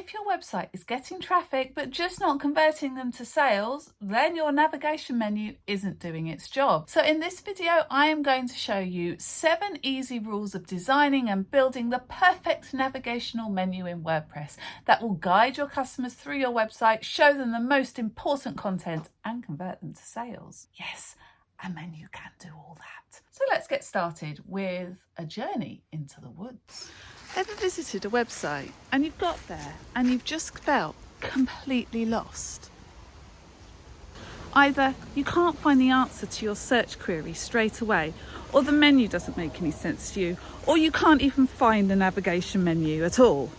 if your website is getting traffic but just not converting them to sales, then your navigation menu isn't doing its job. So in this video, I am going to show you 7 easy rules of designing and building the perfect navigational menu in WordPress that will guide your customers through your website, show them the most important content and convert them to sales. Yes, a menu can do all that. So let's get started with a journey into the woods. Ever visited a website and you've got there and you've just felt completely lost? Either you can't find the answer to your search query straight away, or the menu doesn't make any sense to you, or you can't even find the navigation menu at all.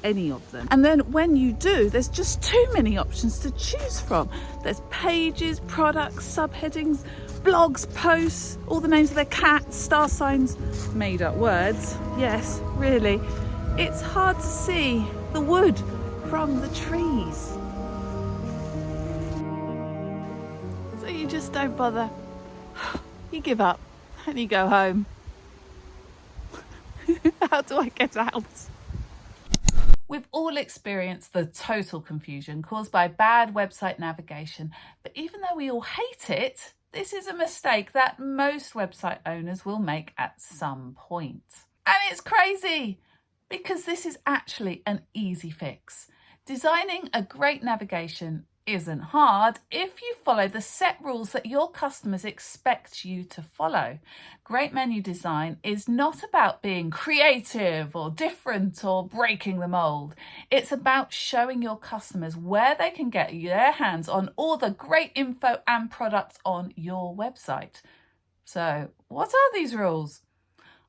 Any of them. And then when you do, there's just too many options to choose from. There's pages, products, subheadings, blogs, posts, all the names of their cats, star signs, made up words. Yes, really, it's hard to see the wood from the trees. So you just don't bother. You give up and you go home. How do I get out? We've all experienced the total confusion caused by bad website navigation, but even though we all hate it, this is a mistake that most website owners will make at some point. And it's crazy because this is actually an easy fix. Designing a great navigation isn't hard if you follow the set rules that your customers expect you to follow. Great menu design is not about being creative or different or breaking the mold. It's about showing your customers where they can get their hands on all the great info and products on your website. So, what are these rules?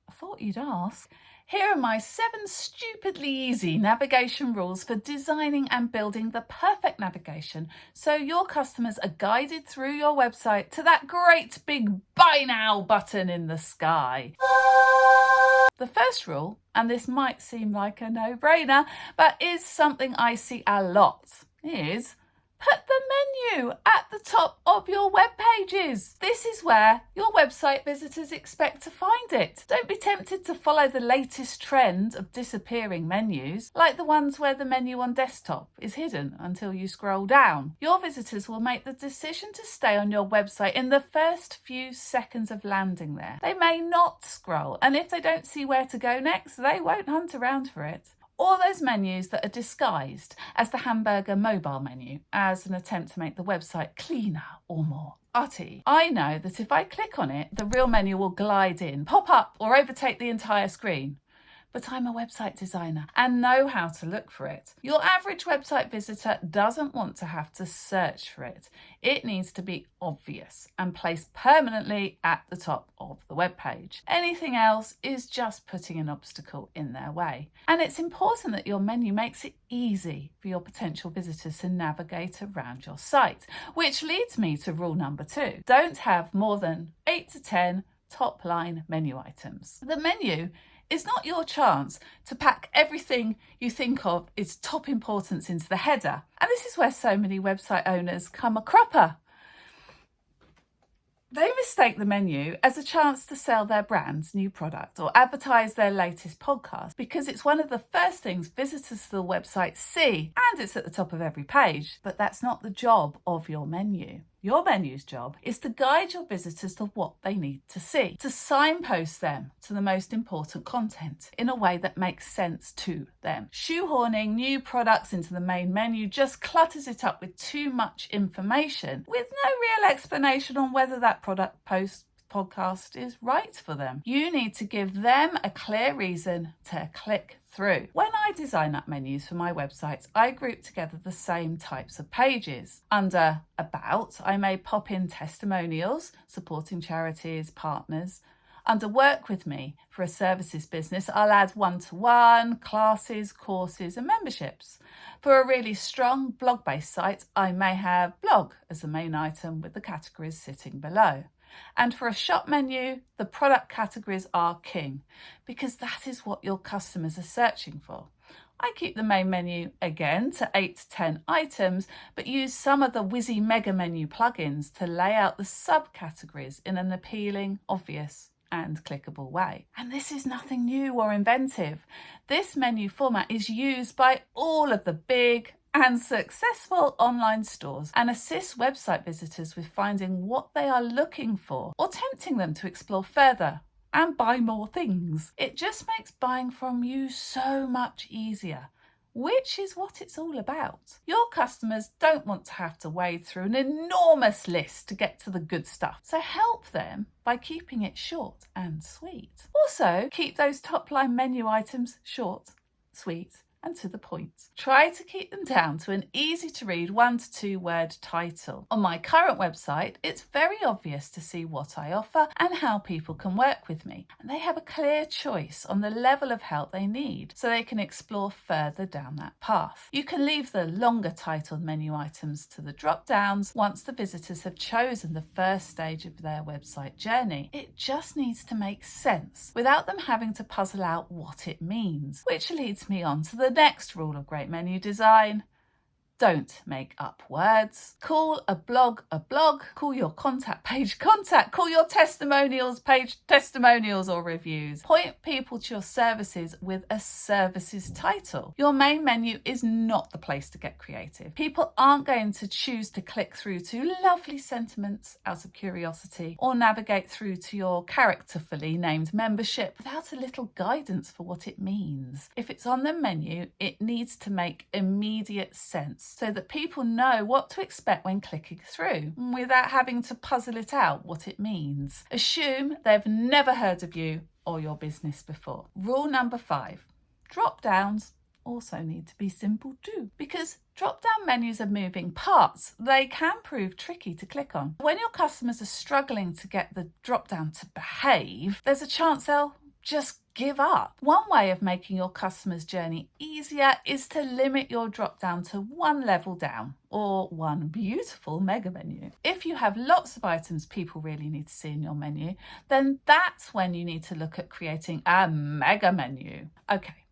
I thought you'd ask. Here are my 7 stupidly easy navigation rules for designing and building the perfect navigation so your customers are guided through your website to that great big buy now button in the sky. The first rule, and this might seem like a no-brainer, but is something I see a lot, is put the menu at the top of your web pages. This is where your website visitors expect to find it. Don't be tempted to follow the latest trend of disappearing menus, like the ones where the menu on desktop is hidden until you scroll down. Your visitors will make the decision to stay on your website in the first few seconds of landing there. They may not scroll, and if they don't see where to go next, they won't hunt around for it. Or those menus that are disguised as the hamburger mobile menu as an attempt to make the website cleaner or more arty. I know that if I click on it, the real menu will glide in, pop up, or overtake the entire screen. But I'm a website designer and know how to look for it. Your average website visitor doesn't want to have to search for it. It needs to be obvious and placed permanently at the top of the web page. Anything else is just putting an obstacle in their way. And it's important that your menu makes it easy for your potential visitors to navigate around your site, which leads me to rule number 2. Don't have more than 8 to 10 top line menu items. The menu is not your chance to pack everything you think of is top importance into the header. And this is where so many website owners come a cropper. They mistake the menu as a chance to sell their brand's new product or advertise their latest podcast because it's one of the first things visitors to the website see and it's at the top of every page. But that's not the job of your menu. Your menu's job is to guide your visitors to what they need to see, to signpost them to the most important content in a way that makes sense to them. Shoehorning new products into the main menu just clutters it up with too much information with no real explanation on whether that product podcast is right for them. You need to give them a clear reason to click through. When I design up menus for my websites, I group together the same types of pages. Under About, I may pop in testimonials, supporting charities, partners. Under Work With Me, for a services business, I'll add one-to-one, classes, courses and memberships. For a really strong blog-based site, I may have blog as the main item with the categories sitting below. And for a shop menu, the product categories are king because that is what your customers are searching for. I keep the main menu again to 8 to 10 items, but use some of the Whizzy Mega Menu plugins to lay out the subcategories in an appealing, obvious and clickable way. And this is nothing new or inventive. This menu format is used by all of the big and successful online stores and assists website visitors with finding what they are looking for or tempting them to explore further and buy more things. It just makes buying from you so much easier, which is what it's all about. Your customers don't want to have to wade through an enormous list to get to the good stuff, so help them by keeping it short and sweet. Also, keep those top line menu items short, sweet, and to the point. Try to keep them down to an easy to read 1 to 2 word title. On my current website, it's very obvious to see what I offer and how people can work with me. And they have a clear choice on the level of help they need, so they can explore further down that path. You can leave the longer titled menu items to the drop downs once the visitors have chosen the first stage of their website journey. It just needs to make sense without them having to puzzle out what it means, which leads me on to the next rule of great menu design. Don't make up words. Call a blog, call your contact page contact, call your testimonials page testimonials or reviews. Point people to your services with a services title. Your main menu is not the place to get creative. People aren't going to choose to click through to lovely sentiments out of curiosity or navigate through to your characterfully named membership without a little guidance for what it means. If it's on the menu, it needs to make immediate sense, so that people know what to expect when clicking through without having to puzzle it out what it means. Assume they've never heard of you or your business before. Rule number 5, drop downs also need to be simple too, because drop down menus are moving parts. They can prove tricky to click on. When your customers are struggling to get the drop down to behave, there's a chance they'll just give up. One way of making your customer's journey easier is to limit your drop down to 1 level down, or one beautiful mega menu. If you have lots of items people really need to see in your menu, then that's when you need to look at creating a mega menu. Okay,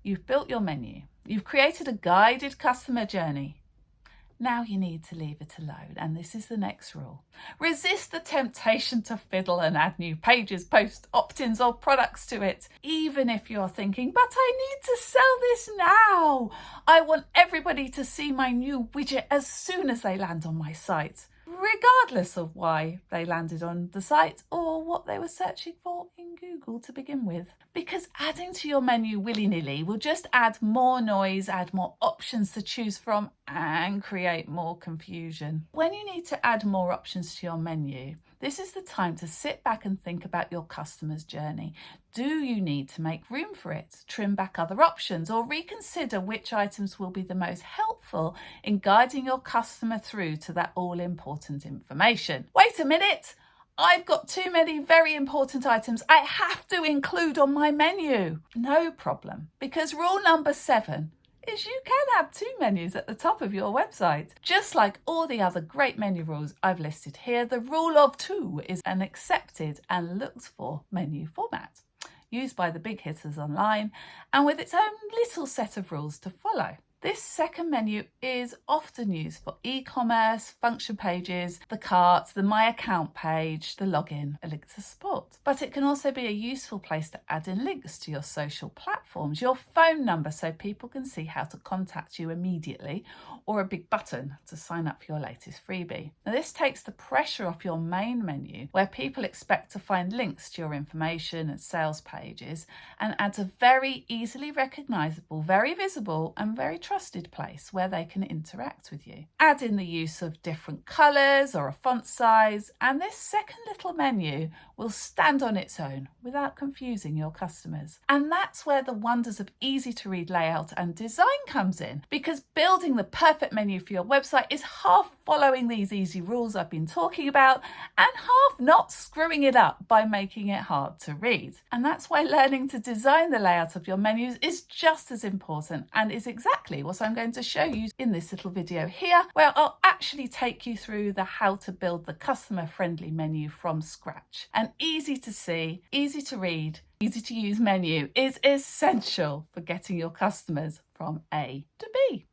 you've built your menu. You've created a guided customer journey. Now you need to leave it alone, and this is the next rule. Resist the temptation to fiddle and add new pages, posts, opt-ins or products to it, even if you're thinking, but I need to sell this now. I want everybody to see my new widget as soon as they land on my site, regardless of why they landed on the site or what they were searching for in Google to begin with. Because adding to your menu willy-nilly will just add more noise, add more options to choose from, and create more confusion. When you need to add more options to your menu, this is the time to sit back and think about your customer's journey. Do you need to make room for it, trim back other options, or reconsider which items will be the most helpful in guiding your customer through to that all-important information? Wait a minute! I've got too many very important items I have to include on my menu. No problem, because rule number 7 is you can have 2 menus at the top of your website. Just like all the other great menu rules I've listed here, the rule of 2 is an accepted and looked for menu format, used by the big hitters online and with its own little set of rules to follow. This second menu is often used for e-commerce, function pages, the cart, the My Account page, the login, a link to support. But it can also be a useful place to add in links to your social platforms, your phone number so people can see how to contact you immediately, or a big button to sign up for your latest freebie. Now, this takes the pressure off your main menu, where people expect to find links to your information and sales pages, and adds a very easily recognisable, very visible and very trusted place where they can interact with you. Add in the use of different colours or a font size, and this second little menu will stand on its own without confusing your customers. And that's where the wonders of easy to read layout and design comes in, because building the perfect menu for your website is half following these easy rules I've been talking about and half not screwing it up by making it hard to read. And that's why learning to design the layout of your menus is just as important, and is exactly what I'm going to show you in this little video here, where I'll actually take you through the how to build the customer friendly menu from scratch. An easy to see, easy to read, easy to use menu is essential for getting your customers from A to B.